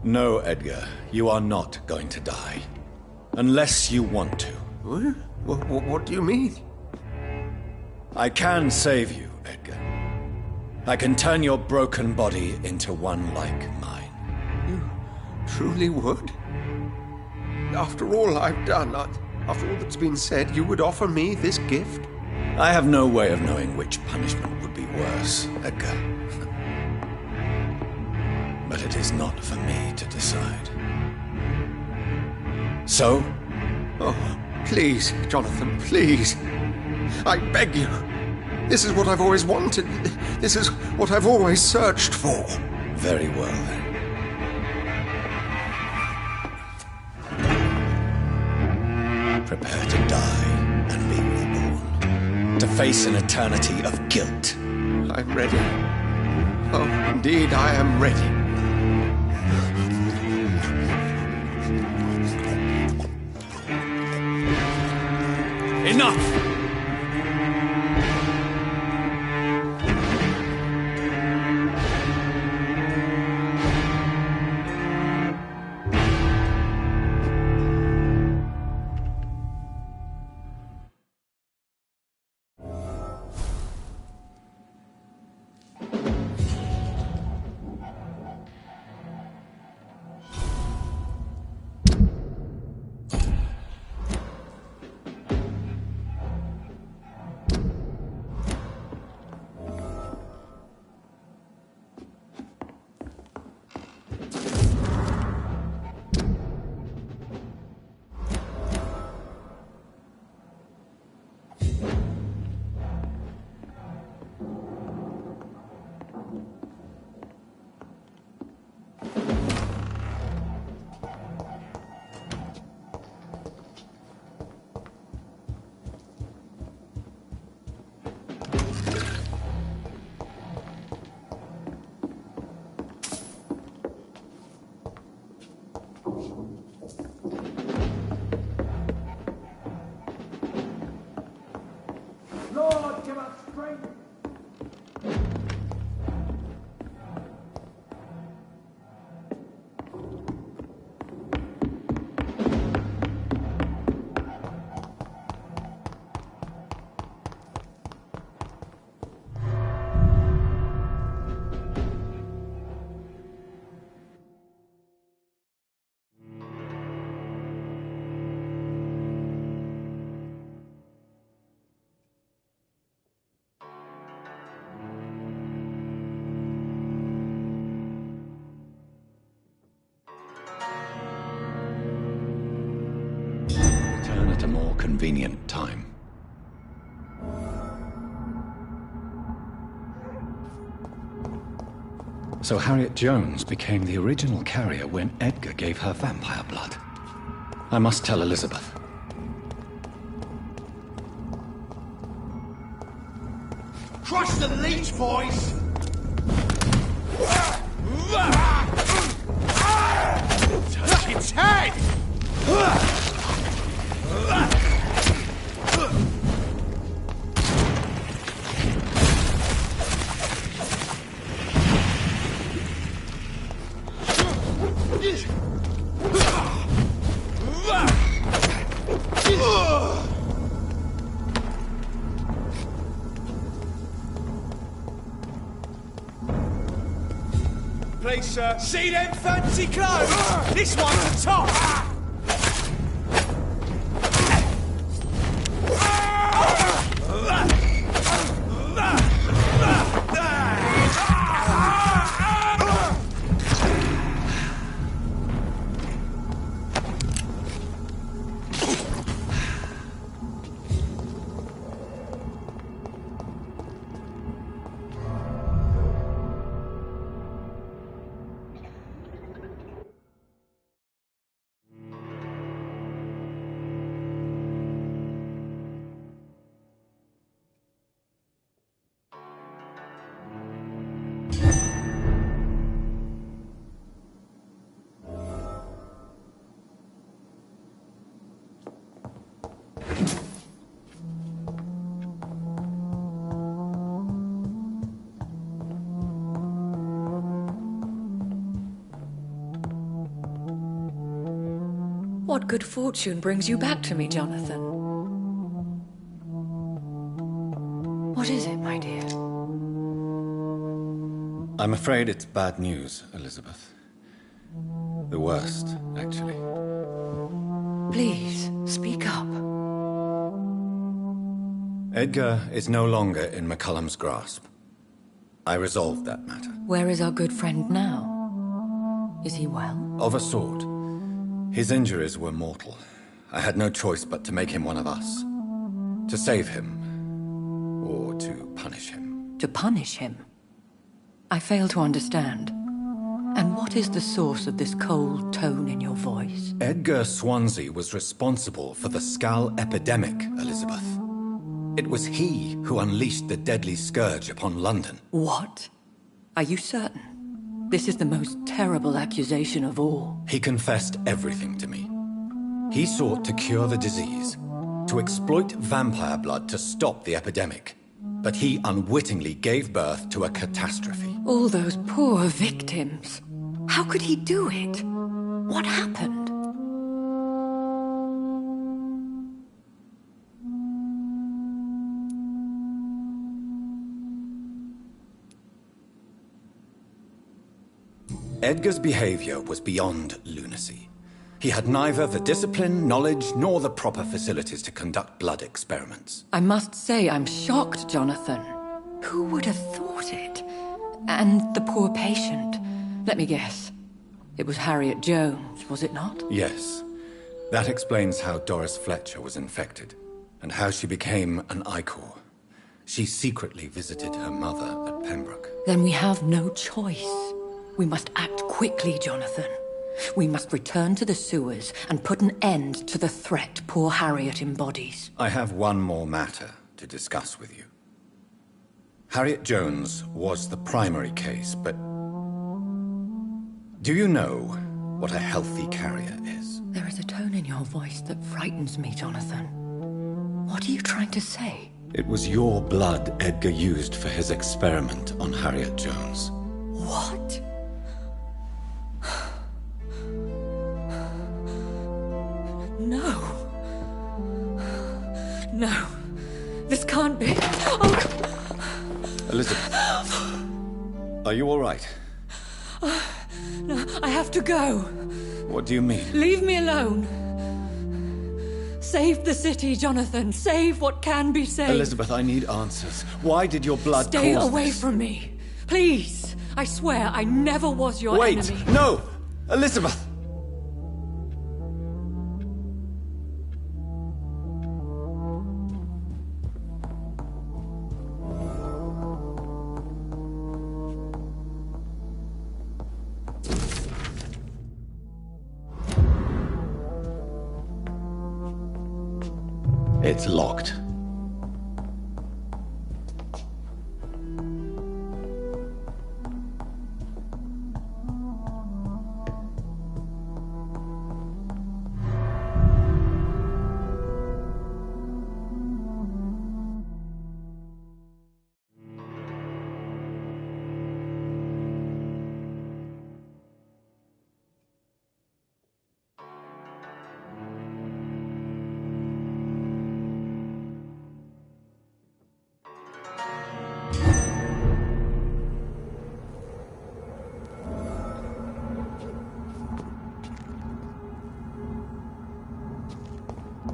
No, Edgar, you are not going to die. Unless you want to. What do you mean? I can save you, Edgar. I can turn your broken body into one like mine. You truly would? After all I've done, after all that's been said, you would offer me this gift? I have no way of knowing which punishment would be worse, Edgar. But it is not for me to decide. So? Oh, please, Jonathan, please. I beg you. This is what I've always wanted. This is what I've always searched for. Very well, then. Prepare to die and be reborn. To face an eternity of guilt. I'm ready. Oh, indeed, I am ready. Enough! Lord, give us strength. Return at a more convenient time. So Harriet Jones became the original carrier when Edgar gave her vampire blood. I must tell Elizabeth. Crush the leech, boys! Touch its head! Please, sir. See them fancy clothes? This one's the top. What good fortune brings you back to me, Jonathan? What is it, my dear? I'm afraid it's bad news, Elizabeth. The worst, actually. Please, speak up. Edgar is no longer in McCullum's grasp. I resolved that matter. Where is our good friend now? Is he well? Of a sort. His injuries were mortal. I had no choice but to make him one of us. To save him. Or to punish him. To punish him? I fail to understand. And what is the source of this cold tone in your voice? Edgar Swansea was responsible for the Skull epidemic, Elizabeth. It was he who unleashed the deadly scourge upon London. What? Are you certain? This is the most terrible accusation of all. He confessed everything to me. He sought to cure the disease, to exploit vampire blood to stop the epidemic. But he unwittingly gave birth to a catastrophe. All those poor victims. How could he do it? What happened? Edgar's behavior was beyond lunacy. He had neither the discipline, knowledge, nor the proper facilities to conduct blood experiments. I must say I'm shocked, Jonathan. Who would have thought it? And the poor patient. Let me guess. It was Harriet Jones, was it not? Yes. That explains how Doris Fletcher was infected, and how she became an Ichor. She secretly visited her mother at Pembroke. Then we have no choice. We must act quickly, Jonathan. We must return to the sewers and put an end to the threat poor Harriet embodies. I have one more matter to discuss with you. Harriet Jones was the primary case, but... do you know what a healthy carrier is? There is a tone in your voice that frightens me, Jonathan. What are you trying to say? It was your blood Edgar used for his experiment on Harriet Jones. What? No. No. This can't be. Oh. Elizabeth. Are you all right? No, I have to go. What do you mean? Leave me alone. Save the city, Jonathan. Save what can be saved. Elizabeth, I need answers. Why did your blood Stay cause away this? from me. Please. I swear I never was your enemy. Wait! No! Elizabeth! It's locked.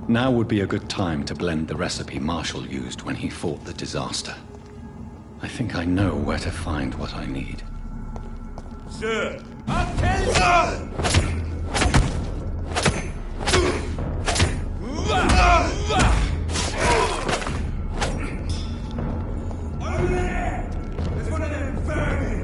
Now would be a good time to blend the recipe Marshall used when he fought the disaster. I think I know where to find what I need. Sir, I'll tell you! Over there! There's one of them vermin!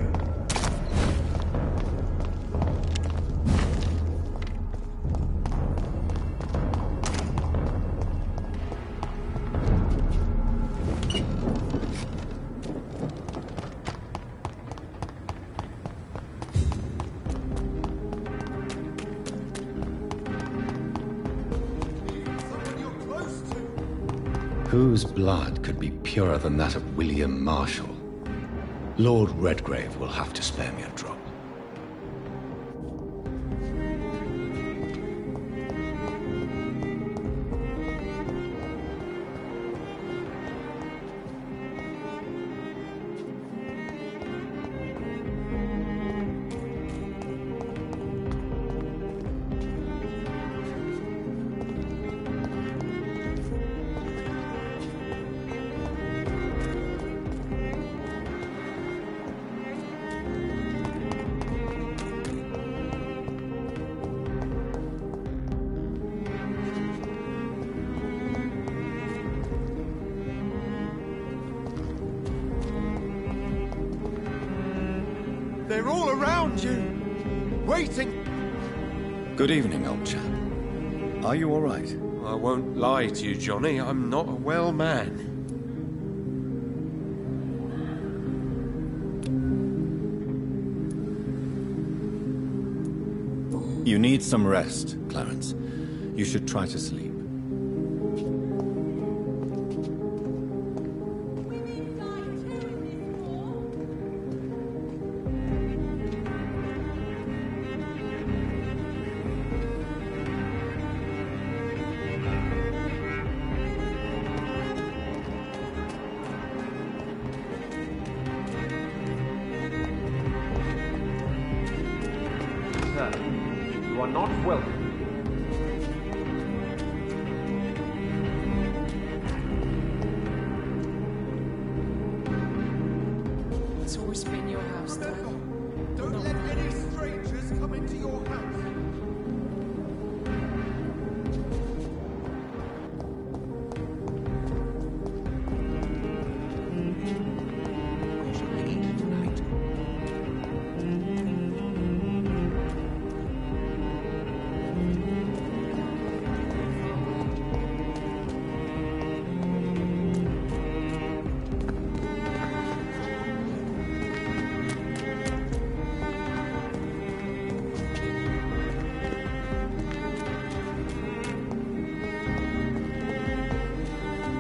Whose blood could be purer than that of William Marshall? Lord Redgrave will have to spare me a drop. They're all around you, waiting. Good evening, old chap. Are you all right? I won't lie to you, Johnny. I'm not a well man. You need some rest, Clarence. You should try to sleep. You are not welcome. It's always been your house, Dad. Don't let any strangers come into your house.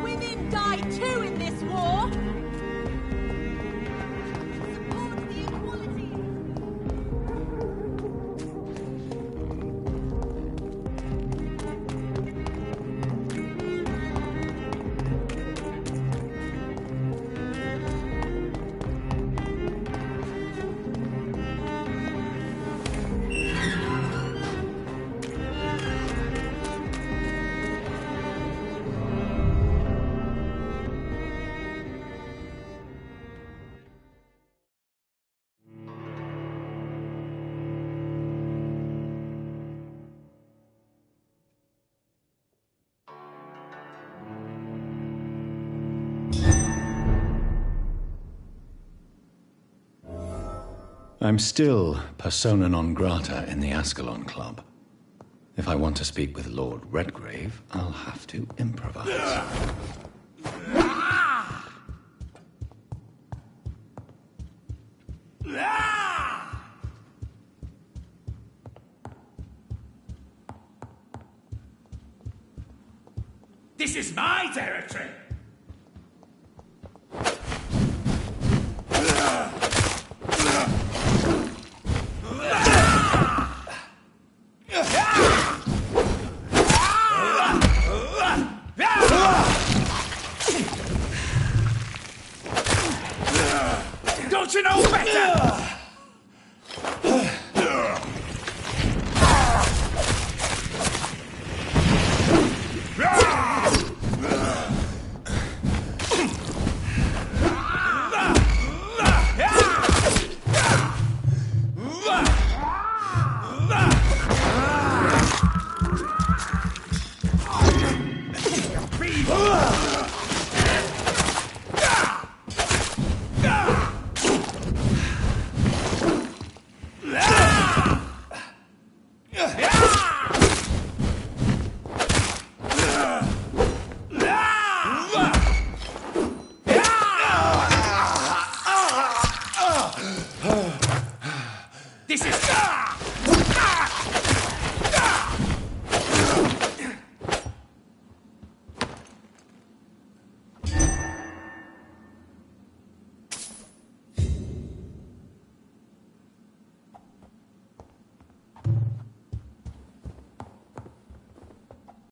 Women die too in this war! Support the equality! I'm still persona non grata in the Ascalon Club. If I want to speak with Lord Redgrave, I'll have to improvise. This is my territory! Don't you know better?